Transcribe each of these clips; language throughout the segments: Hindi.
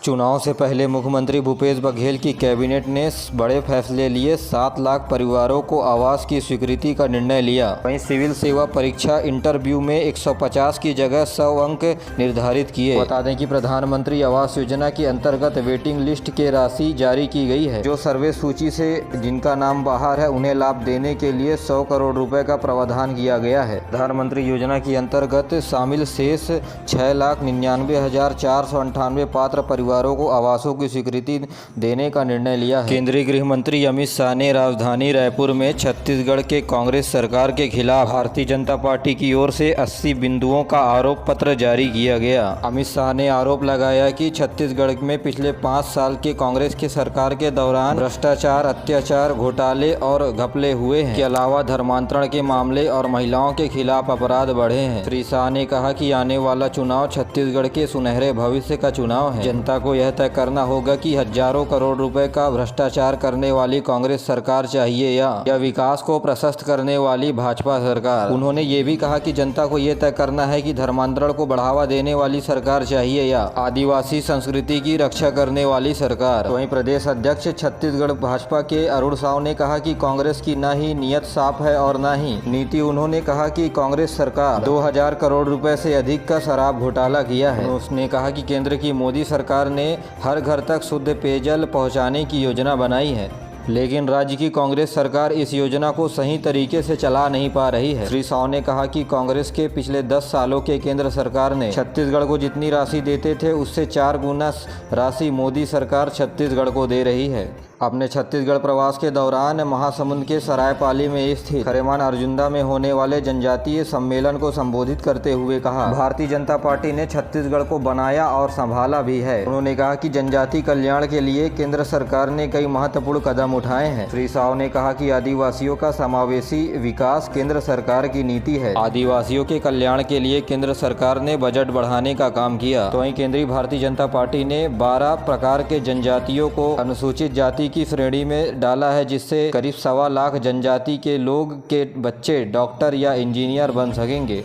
चुनाव से पहले मुख्यमंत्री भूपेश बघेल की कैबिनेट ने बड़े फैसले लिए। 7 लाख परिवारों को आवास की स्वीकृति का निर्णय लिया। वहीं सिविल सेवा परीक्षा इंटरव्यू में 150 की जगह 100 अंक निर्धारित किए। बता दें कि प्रधानमंत्री आवास योजना के अंतर्गत वेटिंग लिस्ट के राशि जारी की गई है। जो सर्वे सूची से जिनका नाम बाहर है उन्हें लाभ देने के लिए 100 करोड़ रुपए का प्रावधान किया गया है। प्रधानमंत्री योजना के अंतर्गत शामिल शेष 6,99,498 पात्र परिवारों को आवासों की स्वीकृति देने का निर्णय लिया है। केंद्रीय गृह मंत्री अमित शाह ने राजधानी रायपुर में छत्तीसगढ़ के कांग्रेस सरकार के खिलाफ भारतीय जनता पार्टी की ओर से 80 बिंदुओं का आरोप पत्र जारी किया गया। अमित शाह ने आरोप लगाया कि छत्तीसगढ़ में पिछले 5 साल के कांग्रेस की सरकार के दौरान भ्रष्टाचार, अत्याचार, घोटाले और घपले हुए हैं। के अलावा धर्मांतरण के मामले और महिलाओं के खिलाफ अपराध बढ़े हैं। श्री शाह ने कहा कि आने वाला चुनाव छत्तीसगढ़ के सुनहरे भविष्य का चुनाव है। जनता को यह तय करना होगा कि हजारों करोड़ रुपए का भ्रष्टाचार करने वाली कांग्रेस सरकार चाहिए या विकास को प्रशस्त करने वाली भाजपा सरकार। उन्होंने ये भी कहा कि जनता को यह तय करना है कि धर्मांतरण को बढ़ावा देने वाली सरकार चाहिए या आदिवासी संस्कृति की रक्षा करने वाली सरकार। वहीं प्रदेश अध्यक्ष छत्तीसगढ़ भाजपा के अरुण साव ने कहा कि कांग्रेस की न ही नीयत साफ है और न ही नीति। उन्होंने कहा कि कांग्रेस सरकार 2000 करोड़ रुपए से अधिक का शराब घोटाला किया है। उसने कहा कि केंद्र की मोदी सरकार ने हर घर तक शुद्ध पेयजल पहुंचाने की योजना बनाई है, लेकिन राज्य की कांग्रेस सरकार इस योजना को सही तरीके से चला नहीं पा रही है। श्री साव ने कहा कि कांग्रेस के पिछले 10 सालों के केंद्र सरकार ने छत्तीसगढ़ को जितनी राशि देते थे उससे 4 गुना राशि मोदी सरकार छत्तीसगढ़ को दे रही है। अपने छत्तीसगढ़ प्रवास के दौरान महासमुंद के सरायपाली में स्थित खरेमान अर्जुंदा में होने वाले जनजातीय सम्मेलन को संबोधित करते हुए कहा, भारतीय जनता पार्टी ने छत्तीसगढ़ को बनाया और संभाला भी है। उन्होंने कहा कि जनजातीय कल्याण के लिए केंद्र सरकार ने कई महत्वपूर्ण कदम उठाए हैं। श्री साव ने कहा कि आदिवासियों का समावेशी विकास केंद्र सरकार की नीति है। आदिवासियों के कल्याण के लिए केंद्र सरकार ने बजट बढ़ाने का काम किया। तो वहीं केंद्रीय भारतीय जनता पार्टी ने 12 प्रकार के जनजातियों को अनुसूचित जाति की श्रेणी में डाला है, जिससे करीब 1.25 लाख जनजाति के लोग के बच्चे डॉक्टर या इंजीनियर बन सकेंगे।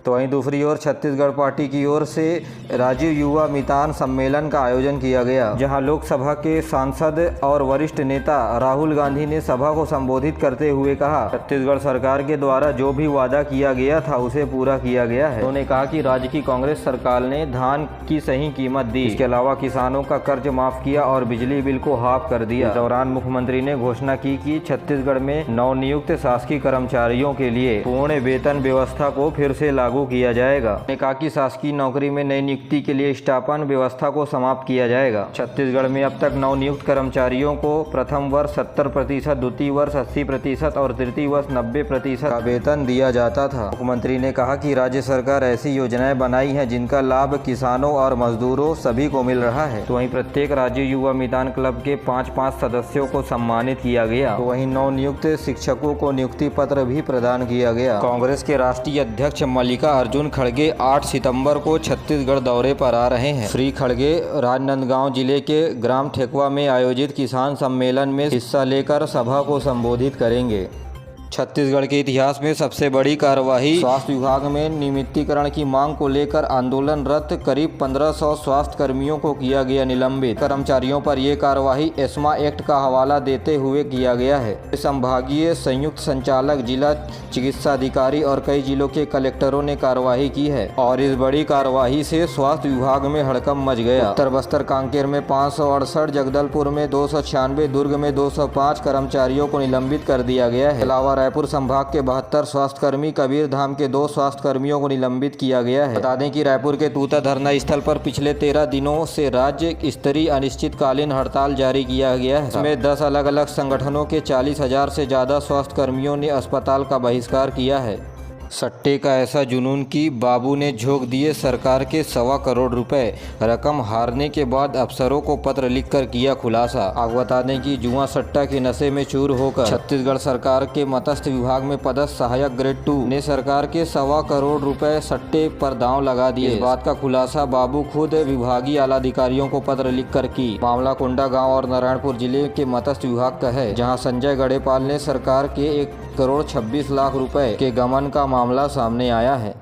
तो वहीं दूसरी ओर छत्तीसगढ़ पार्टी की ओर से राजीव युवा मितान सम्मेलन का आयोजन किया गया, जहां लोकसभा के सांसद और वरिष्ठ नेता राहुल गांधी ने सभा को संबोधित करते हुए कहा, छत्तीसगढ़ सरकार के द्वारा जो भी वादा किया गया था उसे पूरा किया गया है। उन्होंने कहा कि राज्य की कांग्रेस सरकार ने धान की सही कीमत दी, इसके अलावा किसानों का कर्ज माफ किया और बिजली बिल को हाफ कर दिया। इस दौरान मुख्यमंत्री ने घोषणा की कि छत्तीसगढ़ में नवनियुक्त शासकीय कर्मचारियों के लिए पूर्ण वेतन व्यवस्था को फिर से लागू किया जाएगा। उन्होंने कहा कि शासकीय नौकरी में नई नियुक्ति के लिए स्टापन व्यवस्था को समाप्त किया जाएगा। छत्तीसगढ़ में अब तक नवनियुक्त कर्मचारियों को प्रथम वर्ष 70%, द्वितीय वर्ष 80% और तृतीय वर्ष 90% का वेतन दिया जाता था। मुख्यमंत्री ने कहा कि राज्य सरकार ऐसी योजनाएं बनाई हैं जिनका लाभ किसानों और मजदूरों सभी को मिल रहा है। तो वहीं प्रत्येक राज्य युवा मितान क्लब के 5-5 सदस्यों को सम्मानित किया गया। तो वहीं नवनियुक्त शिक्षकों को नियुक्ति पत्र भी प्रदान किया गया। कांग्रेस के राष्ट्रीय अध्यक्ष मल्लिकार्जुन खड़गे 8 सितंबर को छत्तीसगढ़ दौरे पर आ रहे हैं। श्री खड़गे राजनांदगांव जिले के ग्राम ठेकुआ में आयोजित किसान सम्मेलन में हिस्सा लेकर सभा को संबोधित करेंगे। छत्तीसगढ़ के इतिहास में सबसे बड़ी कार्यवाही स्वास्थ्य विभाग में नियमितीकरण की मांग को लेकर आंदोलनरत करीब 1500 स्वास्थ्य कर्मियों को किया गया निलंबित। कर्मचारियों पर यह कार्यवाही एस्मा एक्ट का हवाला देते हुए किया गया है। संभागीय संयुक्त संचालक, जिला चिकित्सा अधिकारी और कई जिलों के कलेक्टरों ने कार्यवाही की है और इस बड़ी कार्यवाही से स्वास्थ्य विभाग में हड़कंप मच गया। उत्तर बस्तर कांकेर में 568, जगदलपुर में 296, दुर्ग में 205 कर्मचारियों को निलंबित कर दिया गया है। अलावा रायपुर संभाग के 72 स्वास्थ्यकर्मी, कबीर धाम के 2 स्वास्थ्यकर्मियों को निलंबित किया गया है। बता दें कि रायपुर के तूता धरना स्थल पर पिछले 13 दिनों से राज्य स्तरीय अनिश्चितकालीन हड़ताल जारी किया गया है। इसमें 10 अलग अलग संगठनों के 40,000 से ज्यादा स्वास्थ्यकर्मियों ने अस्पताल का बहिष्कार किया है। सट्टे का ऐसा जुनून कि बाबू ने झोंक दिए सरकार के 1.25 करोड़ रुपए। रकम हारने के बाद अफसरों को पत्र लिखकर किया खुलासा। आपको बता दें कि जुआ सट्टा के नशे में चूर होकर छत्तीसगढ़ सरकार के मत्स्य विभाग में पदस्थ सहायक ग्रेड 2 ने सरकार के 1.25 करोड़ रुपए सट्टे पर दांव लगा दिए। इस बात का खुलासा बाबू खुद विभागीय आला अधिकारियों को पत्र लिखकर की। मामला कोंडागांव और नारायणपुर जिले के मत्स्य विभाग का है, जहाँ संजय गड़ेपाल ने सरकार के 1 करोड़ 26 लाख रुपए के गमन का मामला सामने आया है।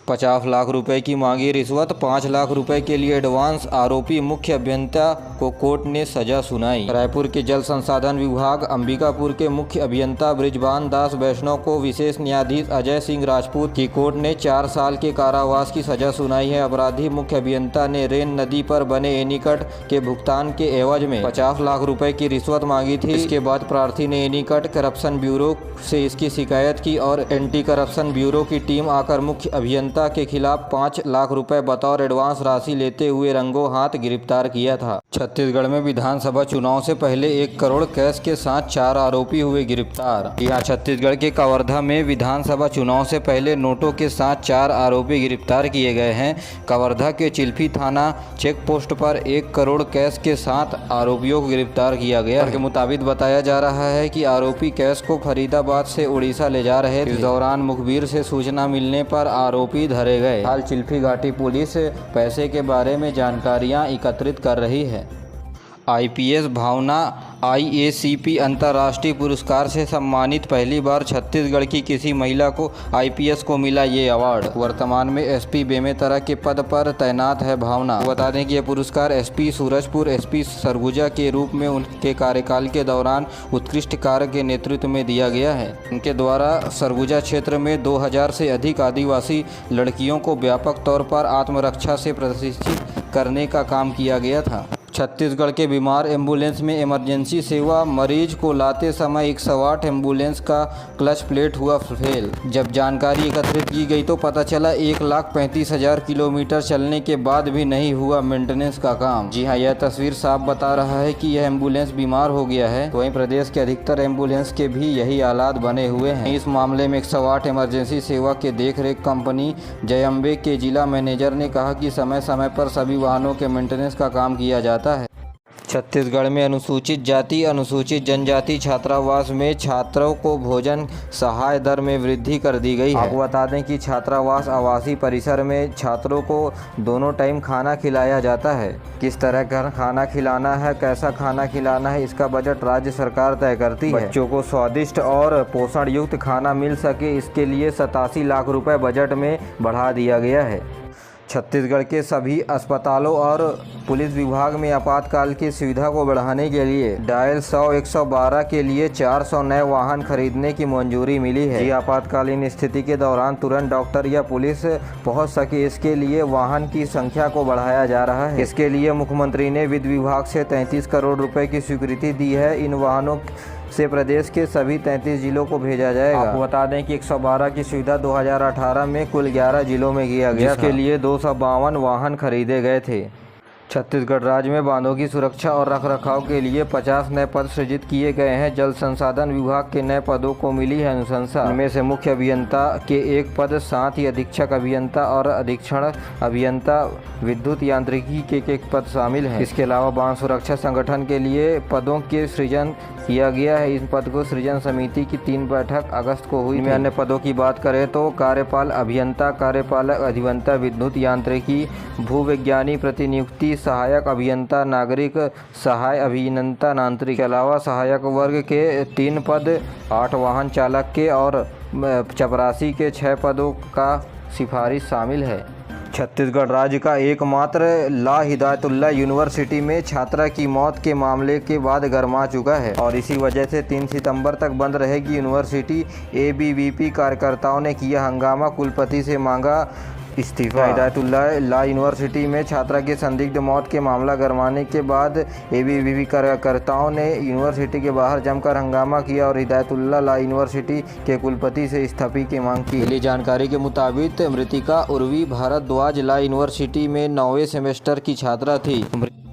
50 लाख रुपए की मांगी रिश्वत, 5 लाख रुपए के लिए एडवांस। आरोपी मुख्य अभियंता को कोर्ट ने सजा सुनाई। रायपुर के जल संसाधन विभाग अंबिकापुर के मुख्य अभियंता ब्रिजभान दास वैष्णव को विशेष न्यायाधीश अजय सिंह राजपूत की कोर्ट ने 4 साल के कारावास की सजा सुनाई है। अपराधी मुख्य अभियंता ने रेन नदी पर बने एनीकट के भुगतान के एवज में 50 लाख रुपए की रिश्वत मांगी थी। इसके बाद प्रार्थी ने एनीकट करप्शन ब्यूरो से इसकी शिकायत की और एंटी करप्शन ब्यूरो की टीम आकर मुख्य अभियंता के खिलाफ 5 लाख रुपए बतौर एडवांस राशि लेते हुए रंगों हाथ गिरफ्तार किया था। छत्तीसगढ़ में विधानसभा चुनाव से पहले 1 करोड़ कैश के साथ 4 आरोपी हुए गिरफ्तार। यहाँ छत्तीसगढ़ के कवर्धा में विधानसभा चुनाव से पहले नोटों के साथ 4 आरोपी गिरफ्तार किए गए हैं। कवर्धा के चिल्फी थाना चेक पोस्ट पर 1 करोड़ कैश के साथ आरोपियों को गिरफ्तार किया गया। के मुताबिक बताया जा रहा है कि आरोपी कैश को फरीदाबाद से उड़ीसा ले जा रहे थे। इस दौरान मुखबिर से सूचना मिलने पर आरोपी धरे गए। हाल चिल्फी घाटी पुलिस पैसे के बारे में जानकारियां एकत्रित कर रही है। आईपीएस भावना IACP अंतर्राष्ट्रीय पुरस्कार से सम्मानित। पहली बार छत्तीसगढ़ की किसी महिला को IPS को मिला ये अवार्ड। वर्तमान में SP बेमेतरा के पद पर तैनात है भावना। बता दें कि यह पुरस्कार SP सूरजपुर, SP सरगुजा के रूप में उनके कार्यकाल के दौरान उत्कृष्ट कार्य के नेतृत्व में दिया गया है। उनके द्वारा सरगुजा क्षेत्र में 2000 से अधिक आदिवासी लड़कियों को व्यापक तौर पर आत्मरक्षा से प्रशिक्षित करने का काम किया गया था। छत्तीसगढ़ के बीमार एम्बुलेंस में इमरजेंसी सेवा। मरीज को लाते समय 108 एम्बुलेंस का क्लच प्लेट हुआ फेल। जब जानकारी एकत्रित की गई तो पता चला 1,35,000 किलोमीटर चलने के बाद भी नहीं हुआ मेंटेनेंस का काम। जी हाँ, यह तस्वीर साफ बता रहा है कि यह एम्बुलेंस बीमार हो गया है। तो वहीं प्रदेश के अधिकतर एम्बुलेंस के भी यही हालात बने हुए हैं। इस मामले में 108 इमरजेंसी सेवा के देखरेख कंपनी जयम्बे के जिला मैनेजर ने कहा कि समय समय पर सभी वाहनों के मेंटेनेंस का काम किया जाता है। छत्तीसगढ़ में अनुसूचित जाति अनुसूचित जनजाति छात्रावास में छात्रों को भोजन सहाय दर में वृद्धि कर दी गई है। आपको बता दें कि छात्रावास आवासीय परिसर में छात्रों को दोनों टाइम खाना खिलाया जाता है। किस तरह का खाना खिलाना है, कैसा खाना खिलाना है, इसका बजट राज्य सरकार तय करती है। बच्चों को स्वादिष्ट और पोषण युक्त खाना मिल सके, इसके लिए 87 लाख रुपए बजट में बढ़ा दिया गया है। छत्तीसगढ़ के सभी अस्पतालों और पुलिस विभाग में आपातकाल की सुविधा को बढ़ाने के लिए डायल 100-112 के लिए 400 नए वाहन खरीदने की मंजूरी मिली है। ये आपातकालीन स्थिति के दौरान तुरंत डॉक्टर या पुलिस पहुंच सके, इसके लिए वाहन की संख्या को बढ़ाया जा रहा है। इसके लिए मुख्यमंत्री ने वित्त विभाग से 33 करोड़ रुपए की स्वीकृति दी है। इन वाहनों से प्रदेश के सभी 33 जिलों को भेजा जाएगा। आपको बता दें कि 112 की सुविधा 2018 में कुल 11 जिलों में किया गया, जिसके लिए 252 वाहन खरीदे गए थे। छत्तीसगढ़ राज्य में बांधों की सुरक्षा और रखरखाव के लिए 50 नए पद सृजित किए गए हैं। जल संसाधन विभाग के नए पदों को मिली है अनुशंसा। इनमें से मुख्य अभियंता के 1 पद, साथ ही अधीक्षक अभियंता और अधीक्षण अभियंता विद्युत यांत्रिकी के 1 पद शामिल हैं। इसके अलावा बांध सुरक्षा संगठन के लिए पदों के सृजन किया गया है। इन पद को सृजन समिति की 3 बैठक अगस्त को हुई। इनमें अन्य पदों की बात करें तो कार्यपाल अभियंता, कार्यपालक अधिवक्ता विद्युत यांत्रिकी, भूविज्ञानी प्रतिनियुक्ति, सहायक अभियंता नागरिक, सहाय अभियंता नागरिक के अलावा सहायक वर्ग के 3 पद, 8 वाहन चालक के और चपरासी के 6 पदों का सिफारिश शामिल है। छत्तीसगढ़ राज्य का एकमात्र ला हिदायतुल्लाह यूनिवर्सिटी में छात्रा की मौत के मामले के बाद गरमा चुका है और इसी वजह से 3 सितंबर तक बंद रहेगी यूनिवर्सिटी। ABVP कार्यकर्ताओं ने किया हंगामा, कुलपति से मांगा इस्तीफा। हिदायतुल्लाह ला यूनिवर्सिटी में छात्रा की संदिग्ध मौत के मामला गरमाने के बाद ABVP कार्यकर्ताओं ने यूनिवर्सिटी के बाहर जमकर हंगामा किया और हिदायतुल्लाह ला यूनिवर्सिटी के कुलपति से इस्तीफे की मांग की। मिली जानकारी के मुताबिक मृतिका उर्वी भारद्वाज ला यूनिवर्सिटी में 9वें सेमेस्टर की छात्रा थी।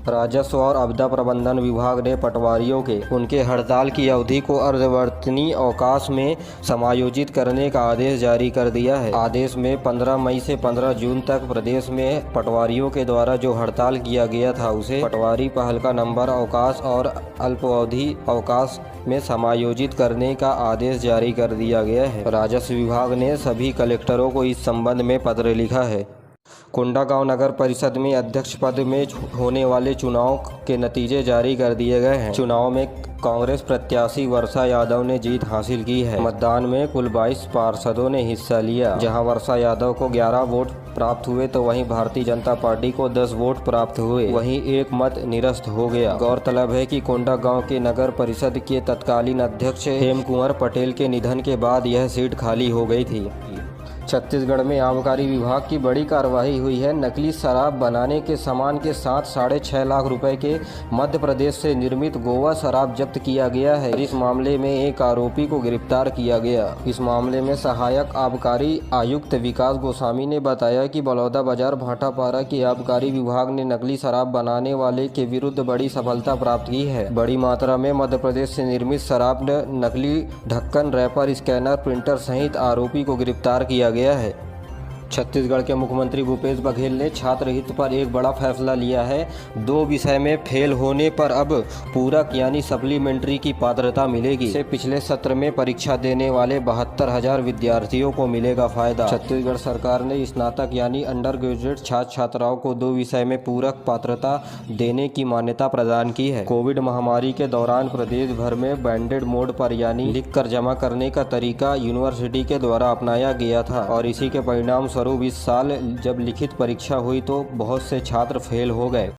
राजस्व और आपदा प्रबंधन विभाग ने पटवारियों के उनके हड़ताल की अवधि को अर्धवर्तनी अवकाश में समायोजित करने का आदेश जारी कर दिया है। आदेश में 15 मई से 15 जून तक प्रदेश में पटवारियों के द्वारा जो हड़ताल किया गया था उसे पटवारी पहल का नंबर अवकाश और अल्पावधि अवकाश में समायोजित करने का आदेश जारी कर दिया गया है। राजस्व विभाग ने सभी कलेक्टरों को इस संबंध में पत्र लिखा है। कोंडागांव नगर परिषद में अध्यक्ष पद में होने वाले चुनाव के नतीजे जारी कर दिए गए हैं। चुनाव में कांग्रेस प्रत्याशी वर्षा यादव ने जीत हासिल की है। मतदान में कुल 22 पार्षदों ने हिस्सा लिया। जहां वर्षा यादव को 11 वोट प्राप्त हुए तो वहीं भारतीय जनता पार्टी को 10 वोट प्राप्त हुए। वहीं एक मत निरस्त हो गया। गौरतलब है कि कोंडागांव के नगर परिषद के तत्कालीन अध्यक्ष हेम कुंवर पटेल के निधन के बाद यह सीट खाली हो गई थी। छत्तीसगढ़ में आबकारी विभाग की बड़ी कार्रवाई हुई है। नकली शराब बनाने के सामान के साथ 6.5 लाख रुपए के मध्य प्रदेश से निर्मित गोवा शराब जब्त किया गया है। इस मामले में एक आरोपी को गिरफ्तार किया गया। इस मामले में सहायक आबकारी आयुक्त विकास गोस्वामी ने बताया कि बलौदाबाजार भाटापारा के आबकारी विभाग ने नकली शराब बनाने वाले के विरुद्ध बड़ी सफलता प्राप्त की है। बड़ी मात्रा में मध्य प्रदेश से निर्मित शराब, नकली ढक्कन, रैपर, स्कैनर, प्रिंटर सहित आरोपी को गिरफ्तार किया गया है। छत्तीसगढ़ के मुख्यमंत्री भूपेश बघेल ने छात्र हित पर एक बड़ा फैसला लिया है। 2 विषय में फेल होने पर अब पूरक यानी सप्लीमेंट्री की पात्रता मिलेगी। इससे पिछले सत्र में परीक्षा देने वाले 72,000 विद्यार्थियों को मिलेगा फायदा। छत्तीसगढ़ सरकार ने स्नातक यानी अंडर ग्रेजुएट छात्र छात्राओं को 2 विषय में पूरक पात्रता देने की मान्यता प्रदान की है। कोविड महामारी के दौरान प्रदेश भर में बैंडेड मोड पर यानी लिख कर जमा करने का तरीका यूनिवर्सिटी के द्वारा अपनाया गया था और इसी के परिणाम स्वरूप इस साल जब लिखित परीक्षा हुई तो बहुत से छात्र फेल हो गए।